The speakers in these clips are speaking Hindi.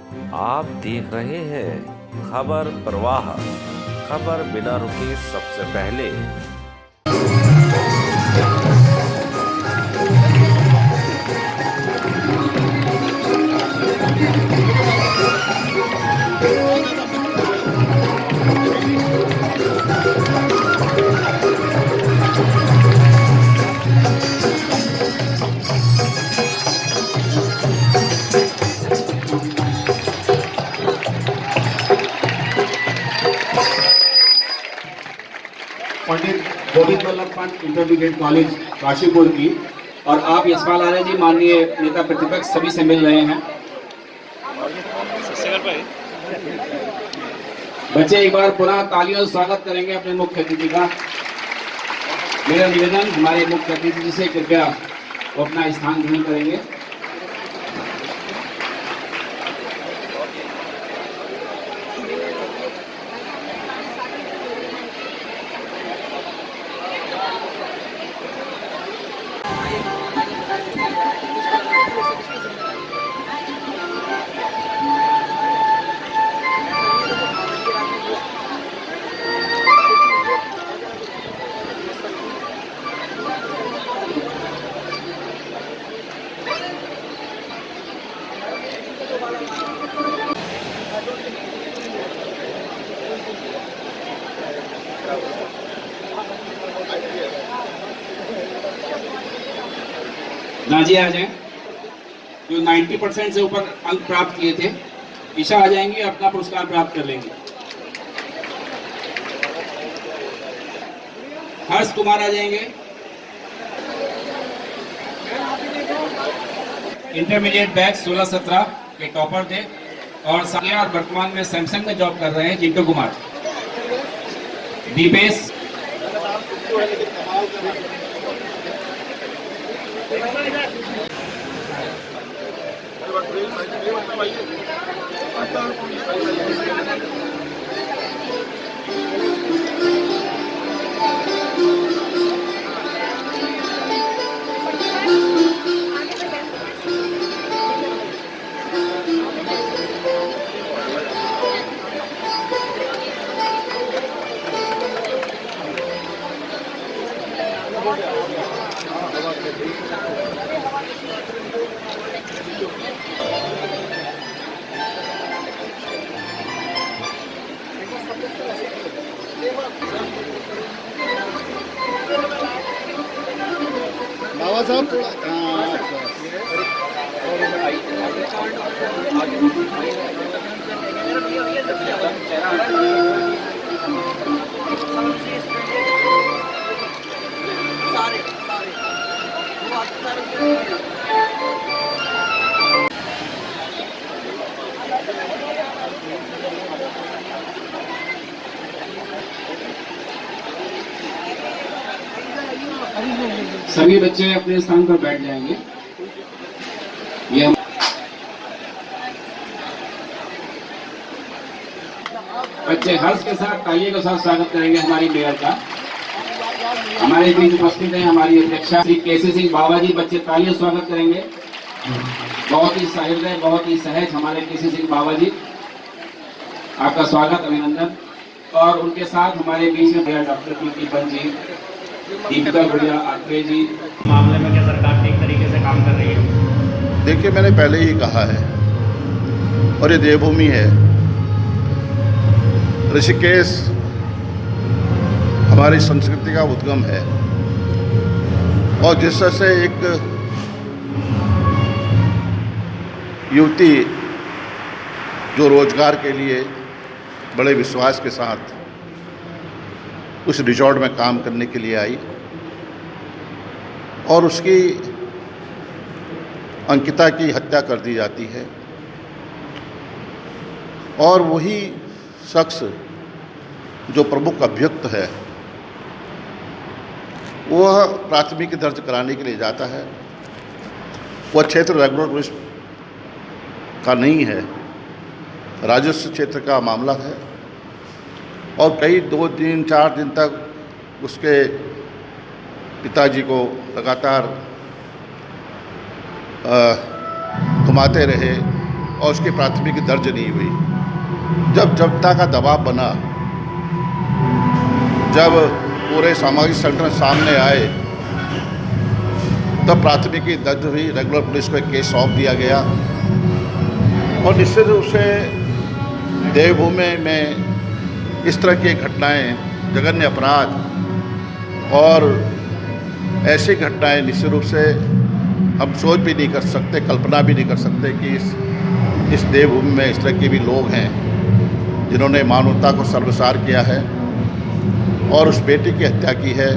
आप देख रहे हैं खबर प्रवाह। खबर बिना रुके सबसे पहले। पंडित गोविंद वल्लभ पंत इंटरमीडिएट कॉलेज काशीपुर की। और आप यशपाल आर्य जी माननीय नेता प्रतिपक्ष सभी से मिल रहे हैं। बच्चे एक बार पुनः तालियों से स्वागत करेंगे अपने मुख्य अतिथि का। मेरा निवेदन हमारे मुख्य अतिथि जी से कृपया वो अपना स्थान ग्रहण करेंगे। नाजिया आ जाए, जो 90% से ऊपर अंक प्राप्त किए थे। ईशा आ जाएंगे, अपना पुरस्कार प्राप्त कर लेंगे। हर्ष कुमार आ जाएंगे, इंटरमीडिएट बैच 16-17 के टॉपर थे और वर्तमान में सैमसंग में जॉब कर रहे हैं। जिंटू कुमार, दीपेश, बाबा साहब थोड़ा सभी बच्चे अपने स्थान पर बैठ जाएंगे। ये बच्चे हर्ष के साथ तालियों के साथ स्वागत करेंगे हमारी मेयर का। हमारे बीच उपस्थित हैं हमारी अध्यक्षा श्री केसी सिंह बाबा जी। बच्चे तालियों से स्वागत करेंगे। बहुत ही सहृदय, बहुत ही सहज हमारे केसी सिंह बाबा जी, आपका स्वागत, अभिनंदन। और उनके साथ हमारे बीच में मेयर डॉक्टर कीर्तिपन जी, दीपिका गुड़िया, आत्रे जी। मामले में क्या सरकार ठीक तरीके से काम कर रही है? देखिए, मैंने पहले ही कहा है और ये देवभूमि है। ऋषिकेश हमारी संस्कृति का उद्गम है और जिस तरह से एक युवती जो रोजगार के लिए बड़े विश्वास के साथ उस रिजॉर्ट में काम करने के लिए आई और उसकी अंकिता की हत्या कर दी जाती है और वही शख्स जो प्रमुख अभियुक्त है वह प्राथमिकी दर्ज कराने के लिए जाता है। वह क्षेत्र रेगुलर पुलिस का नहीं है, राजस्व क्षेत्र का मामला है और कई 2-3-4 दिन तक उसके पिताजी को लगातार घुमाते रहे और उसकी प्राथमिकी दर्ज नहीं हुई। जब जनता का दबाव बना, जब पूरे सामाजिक संगठन सामने आए, तब प्राथमिकी दर्ज हुई, रेगुलर पुलिस को एक केस सौंप दिया गया। और निश्चित रूप से देवभूमि में इस तरह की घटनाएं, जघन्य अपराध और ऐसी घटनाएं निश्चित रूप से हम सोच भी नहीं कर सकते, कल्पना भी नहीं कर सकते कि इस देवभूमि में इस तरह के भी लोग हैं जिन्होंने मानवता को सर्वसार किया है और उस बेटी की हत्या की है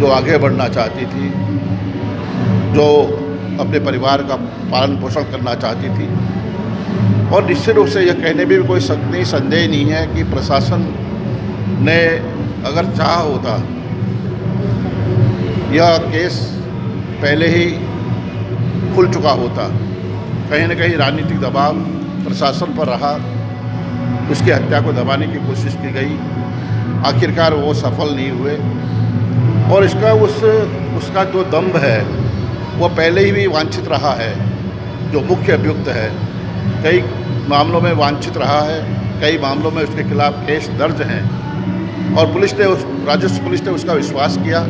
जो आगे बढ़ना चाहती थी, जो अपने परिवार का पालन पोषण करना चाहती थी। और निश्चित रूप से यह कहने में भी कोई संदेह नहीं है कि प्रशासन ने अगर चाहा होता, यह केस पहले ही खुल चुका होता। कहीं न कहीं राजनीतिक दबाव प्रशासन पर रहा, उसकी हत्या को दबाने की कोशिश की गई, आखिरकार वो सफल नहीं हुए। और इसका उसका जो दम्भ है वो पहले ही भी वांछित रहा है, जो मुख्य अभियुक्त है कई मामलों में वांछित रहा है, कई मामलों में उसके खिलाफ केस दर्ज हैं और राजस्व पुलिस ने उसका विश्वास किया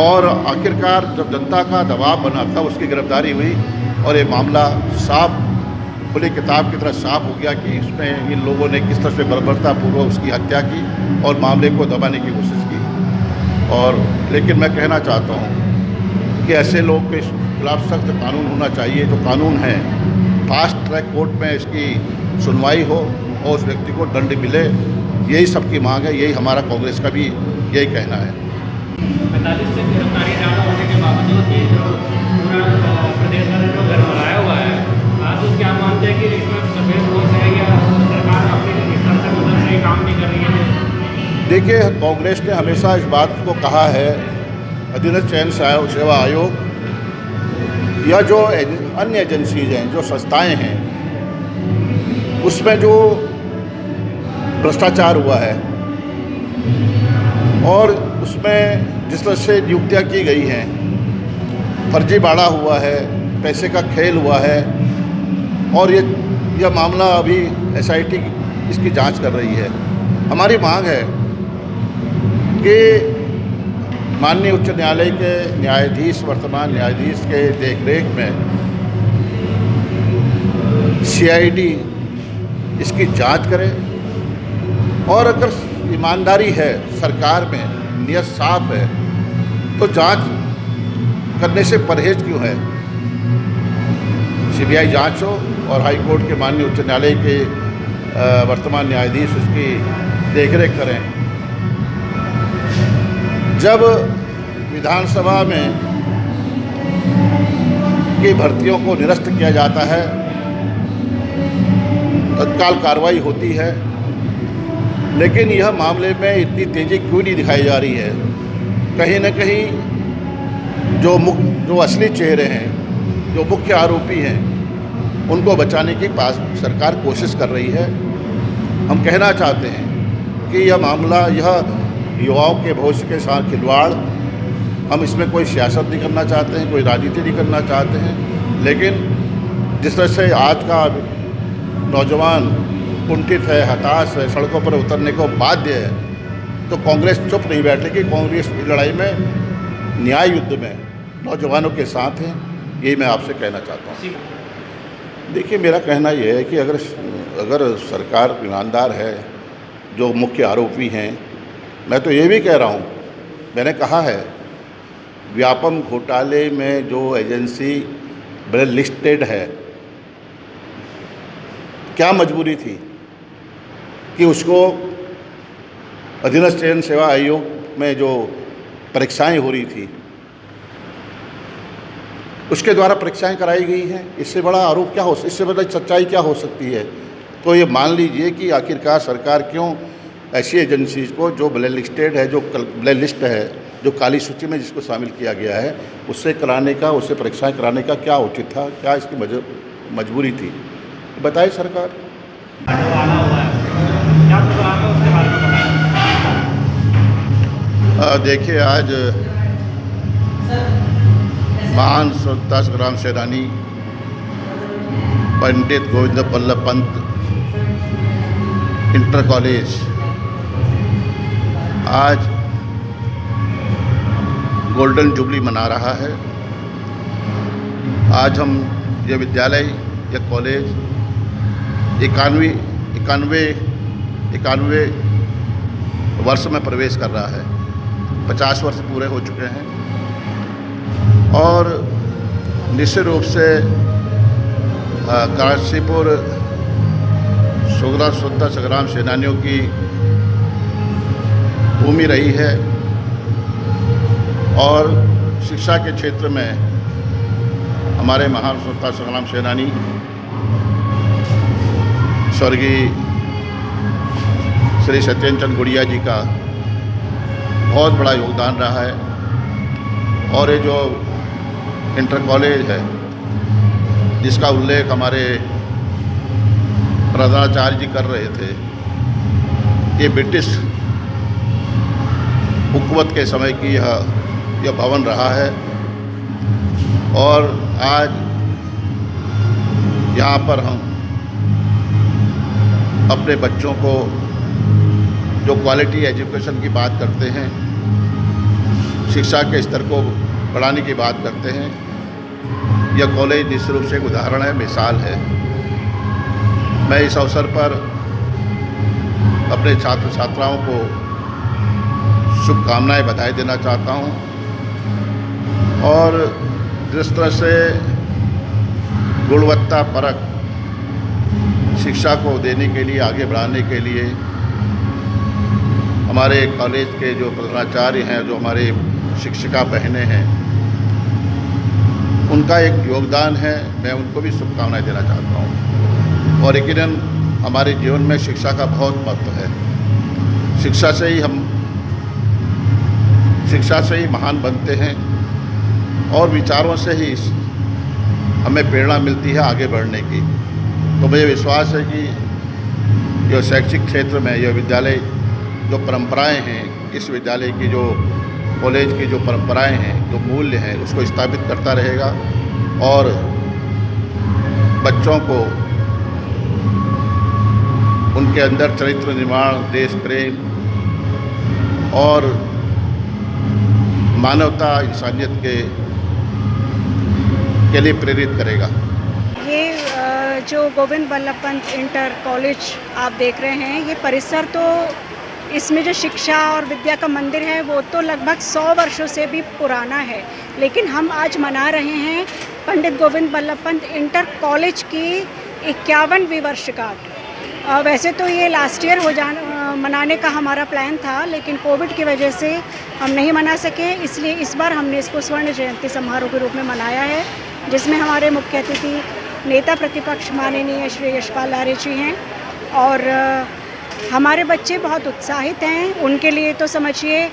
और आखिरकार जब जनता का दबाव बना तब उसकी गिरफ्तारी हुई और ये मामला साफ, खुली किताब की तरह साफ हो गया कि इसमें इन लोगों ने किस तरह से बर्बरतापूर्वक उसकी हत्या की और मामले को दबाने की कोशिश की। और लेकिन मैं कहना चाहता हूँ कि ऐसे लोग के खिलाफ सख्त कानून होना चाहिए, जो कानून है फास्ट ट्रैक कोर्ट में इसकी सुनवाई हो और उस व्यक्ति को दंड मिले। यही सबकी मांग है, यही हमारा कांग्रेस का भी यही कहना है। 45 से गिरफ्तारी ज़्यादा होने के बावजूद ये जो पूरा प्रदेश भर में जो गड़बड़ाया हुआ है, आप लोग क्या मानते हैं कि इसमें सफेद दोष है या सरकार अपनी इस तरह से मदद से काम नहीं कर रही है? देखिए, कांग्रेस ने हमेशा इस बात को कहा है, अधीनस्थ चयन सेवा आयोग या जो अन्य एजेंसीज हैं, जो संस्थाएं हैं, उसमें जो भ्रष्टाचार हुआ है और उसमें जिस तरह से नियुक्तियाँ की गई हैं, फर्जीवाड़ा हुआ है, पैसे का खेल हुआ है और यह मामला अभी SIT इसकी जांच कर रही है। हमारी मांग है कि माननीय उच्च न्यायालय के न्यायाधीश, वर्तमान न्यायाधीश के देखरेख में CID इसकी जांच करे और अगर ईमानदारी है सरकार में, नियत साफ है, तो जांच करने से परहेज क्यों है? CBI जांच हो और हाई कोर्ट के माननीय उच्च न्यायालय के वर्तमान न्यायाधीश उसकी देखरेख करें। जब विधानसभा में की भर्तियों को निरस्त किया जाता है, तत्काल कार्रवाई होती है, लेकिन यह मामले में इतनी तेज़ी क्यों नहीं दिखाई जा रही है? कहीं न कहीं जो असली चेहरे हैं, जो मुख्य आरोपी हैं, उनको बचाने की सरकार कोशिश कर रही है। हम कहना चाहते हैं कि यह मामला, यह युवाओं के भविष्य के साथ खिलवाड़, हम इसमें कोई सियासत नहीं करना चाहते हैं, कोई राजनीति नहीं करना चाहते हैं, लेकिन जिस तरह से आज का नौजवान कुंठित है, हताश है, सड़कों पर उतरने को बाध्य है, तो कांग्रेस चुप नहीं बैठेगी। कांग्रेस की लड़ाई में, न्याय युद्ध में नौजवानों के साथ है, यही मैं आपसे कहना चाहता हूँ। देखिए, मेरा कहना यह है कि अगर सरकार ईमानदार है, जो मुख्य आरोपी हैं, मैं तो ये भी कह रहा हूँ, मैंने कहा है, व्यापम घोटाले में जो एजेंसी ब्लैक लिस्टेड है, क्या मजबूरी थी कि उसको अधीनस्थ चयन सेवा आयोग में जो परीक्षाएं हो रही थी, उसके द्वारा परीक्षाएं कराई गई हैं। इससे बड़ा आरोप क्या हो, इससे बड़ी सच्चाई क्या हो सकती है? तो ये मान लीजिए कि आखिरकार सरकार क्यों ऐसी एजेंसीज को जो ब्लैक लिस्टेड है, जो ब्लैक लिस्ट है, जो काली सूची में जिसको शामिल किया गया है, उससे परीक्षाएं कराने का क्या उचित था, क्या इसकी मजबूरी थी, बताए सरकार। देखिए, आज महान स्वतंत्रता संग्राम सेनानी पंडित गोविंद बल्लभ पंत इंटर कॉलेज आज गोल्डन जुबली मना रहा है। आज हम ये विद्यालय, यह कॉलेज 91 वर्ष में प्रवेश कर रहा है। 50 वर्ष पूरे हो चुके हैं और निश्चित रूप से काशीपुर स्वतंत्रता संग्राम सेनानियों की भूमि रही है और शिक्षा के क्षेत्र में हमारे महान स्वतंत्रता संग्राम सेनानी स्वर्गीय श्री सत्येंद्र चंद्र गुड़िया जी का बहुत बड़ा योगदान रहा है। और ये जो इंटर कॉलेज है जिसका उल्लेख हमारे प्रधानाचार्य जी कर रहे थे, ये ब्रिटिश हुकूमत के समय की यह भवन रहा है और आज यहाँ पर हम अपने बच्चों को जो क्वालिटी एजुकेशन की बात करते हैं, शिक्षा के स्तर को बढ़ाने की बात करते हैं, यह कॉलेज निश्चित रूप से एक उदाहरण है, मिसाल है। मैं इस अवसर पर अपने छात्र छात्राओं को शुभकामनाएं, बधाई देना चाहता हूं और जिस तरह से गुणवत्ता परक शिक्षा को देने के लिए, आगे बढ़ाने के लिए हमारे कॉलेज के जो प्रधानाचार्य हैं, जो हमारे शिक्षिका बहनें हैं, उनका एक योगदान है। मैं उनको भी शुभकामनाएं देना चाहता हूँ और यकीनन हमारे जीवन में शिक्षा का बहुत महत्व है। शिक्षा से ही महान बनते हैं और विचारों से ही हमें प्रेरणा मिलती है आगे बढ़ने की। तो मुझे विश्वास है कि यह शैक्षिक क्षेत्र में यह विद्यालय जो परंपराएं हैं, इस विद्यालय की जो कॉलेज की जो परंपराएं हैं, जो मूल्य हैं, उसको स्थापित करता रहेगा और बच्चों को उनके अंदर चरित्र निर्माण, देश प्रेम और मानवता, इंसानियत के लिए प्रेरित करेगा। ये जो गोविंद बल्लभ पंत इंटर कॉलेज आप देख रहे हैं, ये परिसर तो इसमें जो शिक्षा और विद्या का मंदिर है वो तो लगभग 100 वर्षों से भी पुराना है, लेकिन हम आज मना रहे हैं पंडित गोविंद बल्लभ पंत इंटर कॉलेज की 51वीं वर्षगांठ। वैसे तो ये लास्ट ईयर मनाने का हमारा प्लान था, लेकिन कोविड की वजह से हम नहीं मना सके, इसलिए इस बार हमने इसको स्वर्ण जयंती समारोह के रूप में मनाया है, जिसमें हमारे मुख्य अतिथि नेता प्रतिपक्ष माननीय श्री यशपाल आर्य जी हैं और हमारे बच्चे बहुत उत्साहित हैं। उनके लिए तो समझिए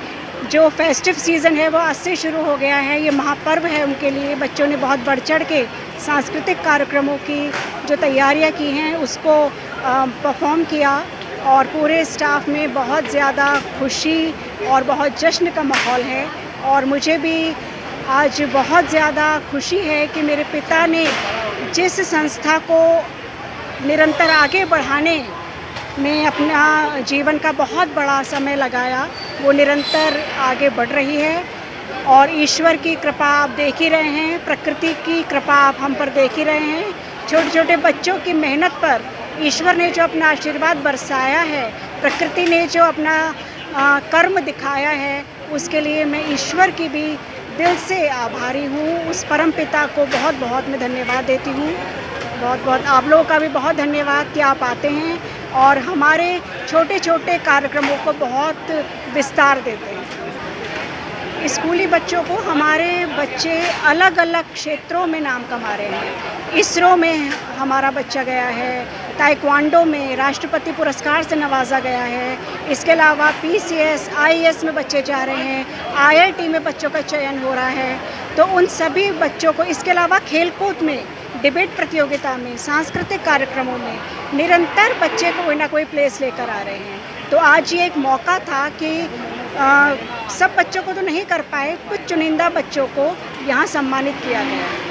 जो फेस्टिव सीज़न है वो आज से शुरू हो गया है, ये महापर्व है उनके लिए। बच्चों ने बहुत बढ़ चढ़ के सांस्कृतिक कार्यक्रमों की जो तैयारियां की हैं उसको परफॉर्म किया और पूरे स्टाफ में बहुत ज़्यादा खुशी और बहुत जश्न का माहौल है। और मुझे भी आज बहुत ज़्यादा खुशी है कि मेरे पिता ने जिस संस्था को निरंतर आगे बढ़ाने में अपना जीवन का बहुत बड़ा समय लगाया, वो निरंतर आगे बढ़ रही है और ईश्वर की कृपा आप देख ही रहे हैं, प्रकृति की कृपा आप हम पर देख ही रहे हैं। छोटे छोटे बच्चों की मेहनत पर ईश्वर ने जो अपना आशीर्वाद बरसाया है, प्रकृति ने जो अपना कर्म दिखाया है, उसके लिए मैं ईश्वर की भी दिल से आभारी हूँ। उस परम पिता को बहुत बहुत मैं धन्यवाद देती हूँ। बहुत बहुत आप लोगों का भी बहुत धन्यवाद कि आप आते हैं और हमारे छोटे छोटे कार्यक्रमों को बहुत विस्तार देते हैं। स्कूली बच्चों को हमारे बच्चे अलग अलग क्षेत्रों में नाम कमा रहे हैं। इसरो में हमारा बच्चा गया है, ताइक्वांडो में राष्ट्रपति पुरस्कार से नवाजा गया है, इसके अलावा PCS, IAS में बच्चे जा रहे हैं, IIT में बच्चों का चयन हो रहा है। तो उन सभी बच्चों को, इसके अलावा खेलकूद में, डिबेट प्रतियोगिता में, सांस्कृतिक कार्यक्रमों में निरंतर बच्चे कोई ना कोई प्लेस लेकर आ रहे हैं। तो आज ये एक मौका था कि सब बच्चों को तो नहीं कर पाए, कुछ चुनिंदा बच्चों को यहाँ सम्मानित किया गया है।